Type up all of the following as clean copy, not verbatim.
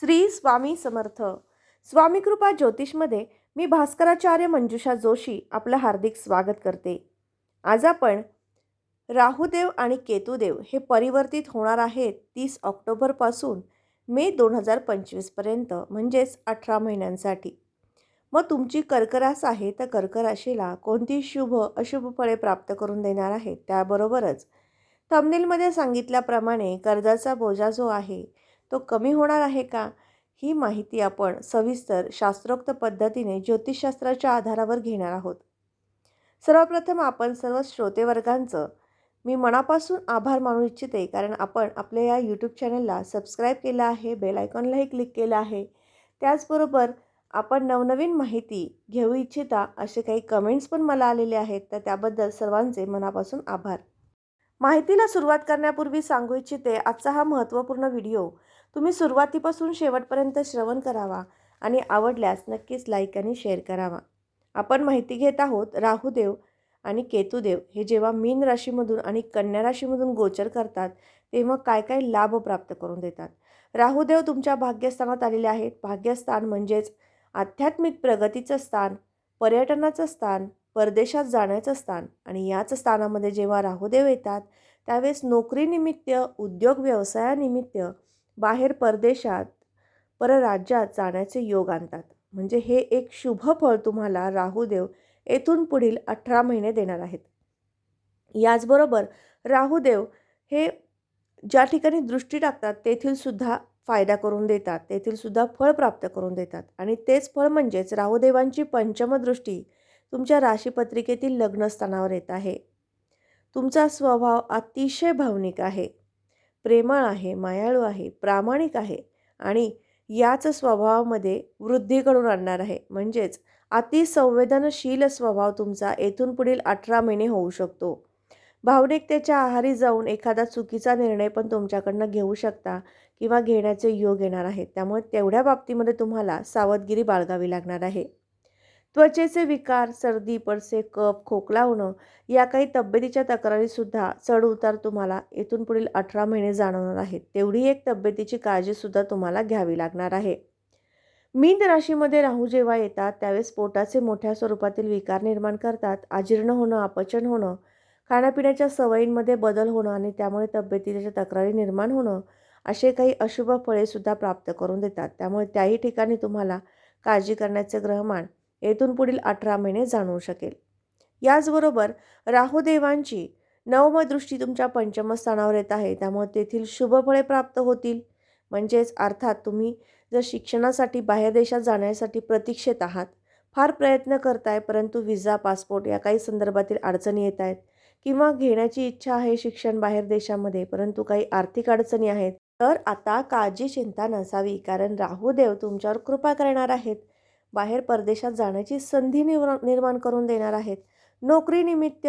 श्री स्वामी समर्थ. स्वामी कृपा ज्योतिषमध्ये मी भास्कराचार्य मंजुषा जोशी आपलं हार्दिक स्वागत करते. आज आपण राहुदेव आणि केतुदेव हे परिवर्तित होणार आहेत 30 ऑक्टोबरपासून मे 2025पर्यंत, म्हणजेच 18 महिन्यांसाठी. मग तुमची कर्क रास आहे, तर कर्क राशीला कोणती शुभ अशुभ फळे प्राप्त करून देणार आहेत. त्याबरोबरच थंबनेलमध्ये सांगितल्याप्रमाणे कर्जाचा बोजा जो आहे तो कमी होणार आहे का, ही माहिती आपण सविस्तर शास्त्रोक्त पद्धतीने ज्योतिषशास्त्राच्या आधारावर घेणार आहोत. सर्वप्रथम आपण सर्व श्रोतेवर्गांचं मी मनापासून आभार मानू इच्छिते, कारण आपण आपल्या या यूट्यूब चॅनलला सबस्क्राईब केलं आहे, बेल आयकॉनलाही क्लिक केलं आहे. त्याचबरोबर आपण नवनवीन माहिती घेऊ इच्छिता असे काही कमेंट्स पण मला आलेले आहेत, तर त्याबद्दल सर्वांचे मनापासून आभार. माहितीला सुरुवात करण्यापूर्वी सांगू इच्छिते, आजचा हा महत्त्वपूर्ण व्हिडिओ तुम्ही सुरुवातीपासून शेवटपर्यंत श्रवण करावा आणि आवडल्यास नक्कीच लाईक आणि शेअर करावा. आपण माहिती घेत आहोत राहुदेव आणि केतुदेव हे जेव्हा मीन राशीमधून आणि कन्या राशीमधून गोचर करतात तेव्हा काय काय लाभ प्राप्त करून देतात. राहुदेव तुमच्या भाग्यस्थानात आलेले आहेत. भाग्यस्थान म्हणजेच आध्यात्मिक प्रगतीचं स्थान, पर्यटनाचं स्थान, परदेशात जाण्याचं स्थान. आणि याच स्थानामध्ये जेव्हा राहुदेव येतात त्यावेळेस नोकरीनिमित्त, उद्योग व्यवसायानिमित्त बाहेर परदेशात, परराज्यात जाण्याचे योग आणतात. म्हणजे हे एक शुभ फळ तुम्हाला राहुदेव येथून पुढील 18 महिने देणार आहेत. याचबरोबर राहुदेव हे ज्या ठिकाणी दृष्टी टाकतात तेथील सुद्धा फायदा करून देतात, तेथील सुद्धा फळ प्राप्त करून देतात. आणि तेच फळ म्हणजेच राहुदेवांची पंचम दृष्टी तुमच्या राशीपत्रिकेतील लग्नस्थानावर येत आहे. तुमचा स्वभाव अतिशय भावनिक आहे, प्रेमळ आहे, मायाळू आहे, प्रामाणिक आहे आणि याच स्वभावामध्ये वृद्धी घडून आणणार आहे. म्हणजेच अतिसंवेदनशील स्वभाव तुमचा येथून पुढील 18 महिने होऊ शकतो. भावनिकतेच्या आहारी जाऊन एखादा चुकीचा निर्णय पण तुमच्याकडनं घेऊ शकता किंवा घेण्याचे योग येणार आहेत. त्यामुळे तेवढ्या बाबतीमध्ये तुम्हाला सावधगिरी बाळगावी लागणार आहे. त्वचेचे विकार, सर्दी, पडसे, कफ, खोकला होणं या काही तब्येतीच्या तक्रारीसुद्धा चढ उतार तुम्हाला येथून पुढील 18 महिने जाणवणार आहेत. तेवढी एक तब्येतीची काळजीसुद्धा तुम्हाला घ्यावी लागणार आहे. मीन राशीमध्ये राहू जेव्हा येतात त्यावेळेस पोटाचे मोठ्या स्वरूपातील विकार निर्माण करतात. अजीर्ण होणं, अपचन होणं, खाण्यापिण्याच्या सवयींमध्ये बदल होणं आणि त्यामुळे तब्येतीच्या तक्रारी निर्माण होणं असे काही अशुभ फळेसुद्धा प्राप्त करून देतात. त्यामुळे त्याही ठिकाणी तुम्हाला काळजी करण्याचे ग्रहमान येथून पुढील 18 महिने जाणवू शकेल. याचबरोबर राहुदेवांची नवम दृष्टी तुमच्या पंचम स्थानावर येत आहे. त्यामुळे तेथील शुभ फळे प्राप्त होतील. म्हणजेच अर्थात तुम्ही जर शिक्षणासाठी बाहेर देशात जाण्यासाठी प्रतीक्षेत आहात, फार प्रयत्न करताय, परंतु विजा, पासपोर्ट या काही संदर्भातील अडचणी येत आहेत किंवा घेण्याची इच्छा आहे शिक्षण बाहेर देशामध्ये, परंतु काही आर्थिक अडचणी आहेत, तर आता काळजी चिंता नसावी, कारण राहुदेव तुमच्यावर कृपा करणार आहेत. बाहेर परदेशात जाण्याची संधी निर्माण करून देणार आहेत. नोकरीनिमित्त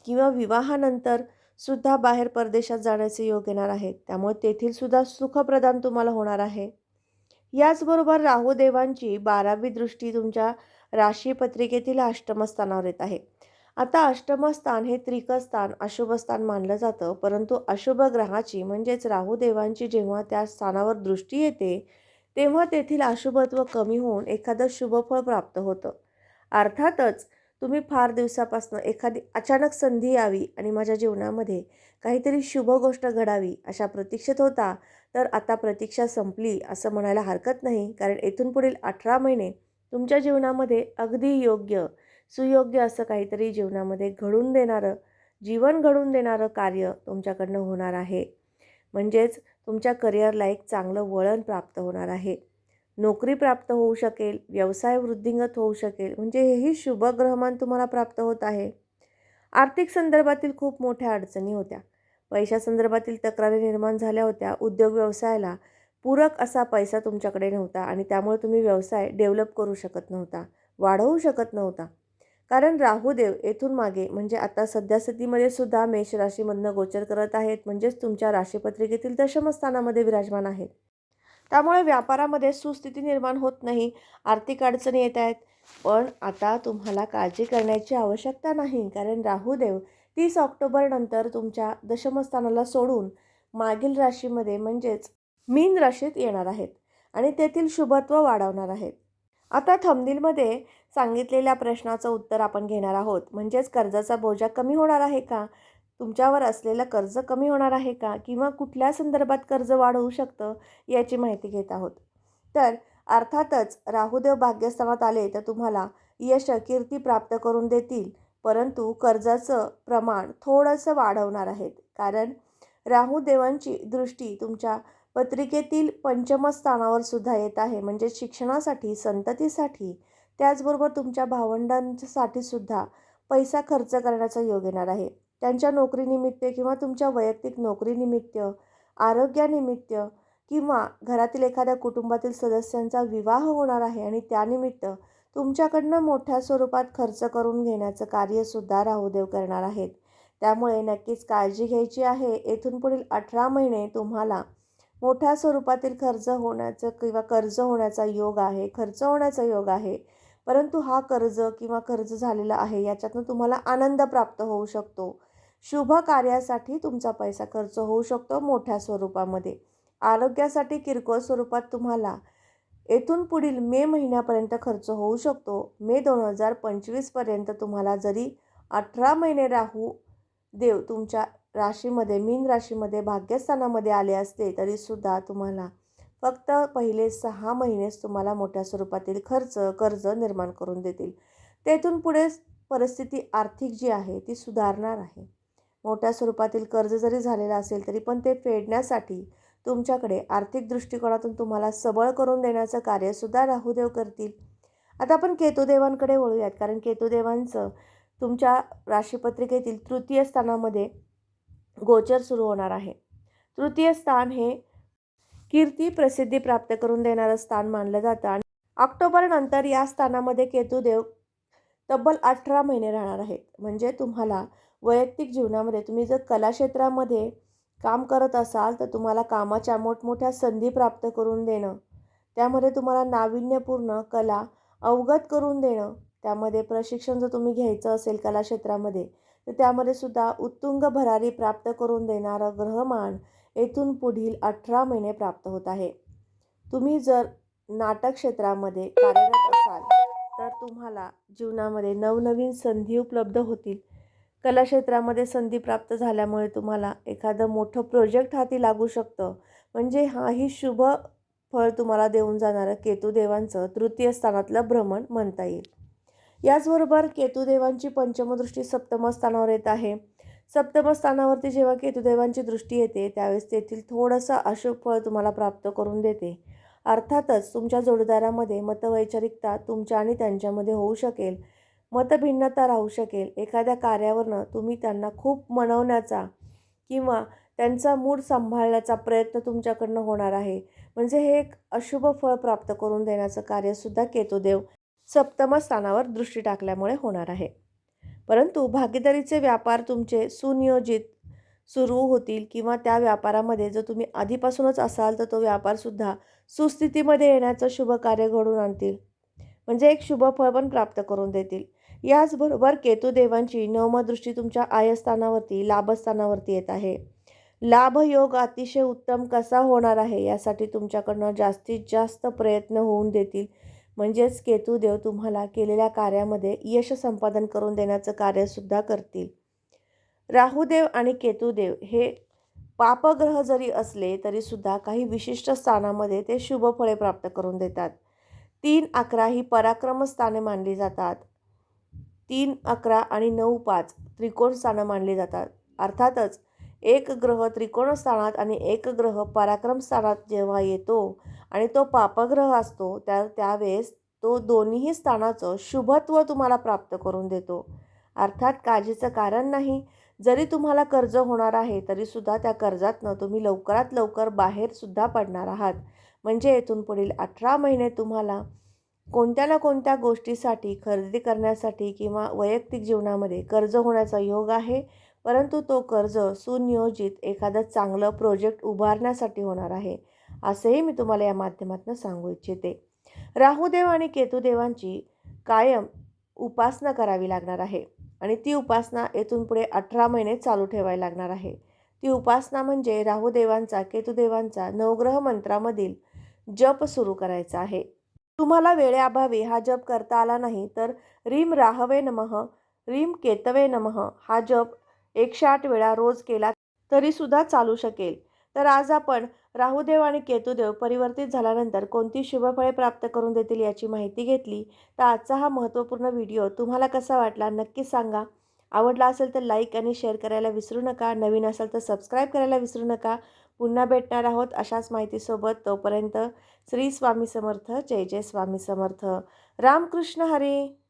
किंवा विवाहानंतर सुद्धा बाहेर परदेशात जाण्याचे योग येणार आहेत. त्यामुळे तेथील सुद्धा सुखप्रदान तुम्हाला होणार आहे. याचबरोबर राहुदेवांची 12वी दृष्टी तुमच्या राशीपत्रिकेतील अष्टमस्थानावर येत आहे. आता अष्टमस्थान हे त्रिकस्थान, अशुभ स्थान मानलं जातं, परंतु अशुभ ग्रहाची म्हणजेच राहुदेवांची जेव्हा त्या स्थानावर दृष्टी येते तेव्हा तेथील अशुभत्व कमी होऊन एखादं शुभफळ प्राप्त होतं. अर्थातच तुम्ही फार दिवसापासून एखादी अचानक संधी यावी आणि माझ्या जीवनामध्ये काहीतरी शुभ गोष्ट घडावी अशा प्रतीक्षेत होता, तर आता प्रतीक्षा संपली असं म्हणायला हरकत नाही, कारण येथून पुढील 18 महिने तुमच्या जीवनामध्ये अगदी योग्य, सुयोग्य असं काहीतरी जीवनामध्ये घडून देणारं, जीवन घडून देणारं कार्य तुमच्याकडनं होणार आहे. म्हणजेच तुमच्या करिअरला एक चांगलं वळण प्राप्त होणार आहे. नोकरी प्राप्त होऊ शकेल, व्यवसाय वृद्धिंगत होऊ शकेल, म्हणजे हेही शुभ ग्रहमान तुम्हाला प्राप्त होत आहे. आर्थिक संदर्भातील खूप मोठ्या अडचणी होत्या, पैशासंदर्भातील तक्रारी निर्माण झाल्या होत्या, उद्योग व्यवसायाला पूरक असा पैसा तुमच्याकडे नव्हता आणि त्यामुळे तुम्ही व्यवसाय डेव्हलप करू शकत नव्हता, वाढवू शकत नव्हता. कारण राहुदेव येथून मागे म्हणजे आता सध्या स्थितीमध्ये सुद्धा मेष राशीमधनं गोचर करत आहेत, म्हणजेच तुमच्या राशीपत्रिकेतील दशम स्थानामध्ये विराजमान आहेत. त्यामुळे व्यापारामध्ये सुस्थिती निर्माण होत नाही, आर्थिक अडचणी येत आहेत. पण आता तुम्हाला काळजी करण्याची आवश्यकता नाही, कारण राहुदेव 30 ऑक्टोबर नंतर तुमच्या दशमस्थानाला सोडून मागील राशीमध्ये म्हणजेच मीन राशीत येणार आहेत. आणि तेथील शुभत्व वाढवणार आहेत. आता थंबनेलमध्ये सांगितलेल्या प्रश्नाचं उत्तर आपण घेणार आहोत. म्हणजेच कर्जाचा बोजा कमी होणार आहे का? तुमच्यावर असलेलं कर्ज कमी होणार आहे का? किंवा कुठल्या संदर्भात कर्ज वाढ होऊ शकतं याची माहिती घेत आहोत. तर अर्थातच राहुदेव भाग्यस्थानात आले तर तुम्हाला यश, कीर्ती प्राप्त करून देतील. परंतु कर्जाचं प्रमाण थोडंसं वाढवणार आहेत. कारण राहुदेवांची दृष्टी तुमच्या पत्रिकेतील पंचम स्थानावर सुद्धा येत आहे. म्हणजे शिक्षणासाठी, संततीसाठी, त्याचबरोबर तुमच्या भावंडांसाठी सुद्धा पैसा खर्च करण्याचा योग येणार आहे. त्यांच्या नोकरीनिमित्त किंवा तुमच्या वैयक्तिक नोकरीनिमित्त, आरोग्यानिमित्त किंवा घरातील एखाद्या कुटुंबातील सदस्यांचा विवाह होणार आहे आणि त्यानिमित्त तुमच्याकडनं मोठ्या स्वरूपात खर्च करून घेण्याचं कार्यसुद्धा राहुदेव करणार आहेत. त्यामुळे नक्कीच काळजी घ्यायची आहे. येथून पुढील 18 महिने तुम्हाला मोठ्या स्वरूपातील खर्च होण्याचं किंवा कर्ज होण्याचा योग आहे, खर्च होण्याचा योग आहे. परंतु हा कर्ज किंवा खर्च झालेला आहे याच्यातून तुम्हाला आनंद प्राप्त होऊ शकतो. शुभ कार्यासाठी तुमचा पैसा खर्च होऊ शकतो मोठ्या स्वरूपामध्ये. आरोग्यासाठी किरकोळ स्वरूपात तुम्हाला येथून पुढील मे महिन्यापर्यंत खर्च होऊ शकतो. मे 2025 पर्यंत तुम्हाला जरी 18 महिने राहू देव तुमच्या राशीमध्ये, मीन राशीमध्ये भाग्यस्थानामध्ये आले असते तरीसुद्धा तुम्हाला फक्त पहिले 6 महिनेच तुम्हाला मोठ्या स्वरूपातील कर्ज निर्माण करून देतील. तेथून पुढे परिस्थिती आर्थिक जी आहे ती सुधारणार आहे. मोठ्या स्वरूपातील कर्ज जरी झालेलं असेल तरी पण ते फेडण्यासाठी तुमच्याकडे आर्थिक दृष्टिकोनातून तुम्हाला सबळ करून देण्याचं कार्यसुद्धा राहुदेव करतील. आता आपण केतुदेवांकडे वळूयात. कारण केतुदेवांचं तुमच्या राशीपत्रिकेतील तृतीय स्थानामध्ये गोचर सुरू होणार आहे. तृतीय स्थान हे कीर्ती, प्रसिद्धी प्राप्त करून देणारं स्थान मानलं जातं आणि ऑक्टोबर नंतर या स्थानामध्ये केतुदेव तब्बल 18 महिने राहणार आहेत. म्हणजे तुम्हाला वैयक्तिक जीवनामध्ये तुम्ही जर कला क्षेत्रामध्ये काम करत असाल तर तुम्हाला कामाच्या मोठमोठ्या संधी प्राप्त करून देणं, त्यामध्ये तुम्हाला नाविन्यपूर्ण कला अवगत करून देणं, त्यामध्ये प्रशिक्षण जर तुम्ही घ्यायचं असेल कला क्षेत्रामध्ये तर त्यामध्ये सुद्धा उत्तुंग भरारी प्राप्त करून देणारं ग्रहमान येथून पुढील 18 महिने प्राप्त होत आहे. तुम्ही जर नाटक क्षेत्रामध्ये कार्यरत असाल तर तुम्हाला जीवनामध्ये नवनवीन संधी उपलब्ध होतील. कला क्षेत्रामध्ये संधी प्राप्त झाल्यामुळे तुम्हाला एखादं मोठं प्रोजेक्ट हाती लागू शकतं. म्हणजे हाही शुभ फळ तुम्हाला देऊन जाणारं केतुदेवांचं तृतीय स्थानातलं भ्रमण म्हणता येईल. याचबरोबर केतुदेवांची पंचमदृष्टी सप्तम स्थानावर येत आहे. सप्तम स्थानावरती जेव्हा केतुदेवांची दृष्टी येते त्यावेळेस तेथील थोडंसं अशुभ फळ तुम्हाला प्राप्त करून देते. अर्थातच तुमच्या जोडीदारामध्ये मतवैचारिकता तुमच्या आणि त्यांच्यामध्ये होऊ शकेल, मतभिन्नता राहू शकेल. एखाद्या कार्यावरनं तुम्ही त्यांना खूप मनवण्याचा किंवा त्यांचा मूड सांभाळण्याचा प्रयत्न तुमच्याकडनं होणार आहे. म्हणजे हे एक अशुभ फळ प्राप्त करून देण्याचं कार्यसुद्धा केतुदेव सप्तम स्थानावर दृष्टी टाकल्यामुळे होणार आहे. परंतु भागीदारीचे व्यापार तुमचे सुनियोजित सुरू होतील किंवा त्या व्यापारामध्ये जर तुम्ही आधीपासूनच असाल तर तो व्यापारसुद्धा सुस्थितीमध्ये येण्याचं शुभ कार्य घडून आणतील. म्हणजे एक शुभ फळ पण प्राप्त करून देतील. याचबरोबर केतुदेवांची नवमदृष्टी तुमच्या आयस्थानावरती, लाभस्थानावरती येत आहे. लाभयोग अतिशय उत्तम कसा होणार आहे यासाठी तुमच्याकडनं जास्तीत जास्त प्रयत्न होऊन देतील. म्हणजेच केतुदेव तुम्हाला केलेल्या कार्यामध्ये यश संपादन करून देण्याचं कार्यसुद्धा करतील. राहुदेव आणि केतुदेव हे पापग्रह जरी असले तरीसुद्धा काही विशिष्ट स्थानामध्ये ते शुभ फळे प्राप्त करून देतात. 3-11 ही पराक्रम स्थाने मानली जातात. 3-11 आणि 9-5 त्रिकोण स्थानं मानली जातात. अर्थातच एक ग्रह त्रिकोण स्थानात आणि एक ग्रह पराक्रम स्थानात जेव्हा येतो आणि तो पापग्रह असतो तर त्यावेळेस तो दोन्हीही स्थानाचं शुभत्व तुम्हाला प्राप्त करून देतो. अर्थात काळजीचं कारण नाही. जरी तुम्हाला कर्ज होणार आहे तरीसुद्धा त्या कर्जातनं तुम्ही लवकरात लवकर बाहेरसुद्धा पडणार आहात. म्हणजे येथून पुढील 18 महिने तुम्हाला कोणत्या ना कोणत्या गोष्टीसाठी खरेदी करण्यासाठी किंवा वैयक्तिक जीवनामध्ये कर्ज होण्याचा योग आहे. परंतु तो कर्ज सुनियोजित एखादं चांगलं प्रोजेक्ट उभारण्यासाठी होणार आहे. असेही मी तुम्हाला या माध्यमातून सांगू इच्छिते. राहुदेव आणि केतुदेवांची कायम उपासना करावी लागणार आहे आणि ती उपासना येथून पुढे 18 महिने चालू ठेवायला लागणार आहे. ती उपासना म्हणजे राहुदेवांचा, केतुदेवांचा नवग्रह मंत्रामधील जप सुरू करायचा आहे. तुम्हाला वेळेअभावी हा जप करता आला नाही तर रीम राहवे नमः, रीम केतवे नमः हा जप 108 वेळा रोज केला तरीसुद्धा चालू शकेल. तर आज आपण राहुदेव आणि केतुदेव परिवर्तित झाल्यानंतर कोणती शुभफळे प्राप्त करून देतील याची माहिती घेतली. तर आजचा हा महत्त्वपूर्ण व्हिडिओ तुम्हाला कसा वाटला नक्की सांगा. आवडला असेल तर लाईक आणि शेअर करायला विसरू नका. नवीन असाल तर सबस्क्राईब करायला विसरू नका. पुन्हा भेटणार आहोत अशाच माहितीसोबत. तोपर्यंत श्री स्वामी समर्थ. जय जय स्वामी समर्थ. रामकृष्ण हरी.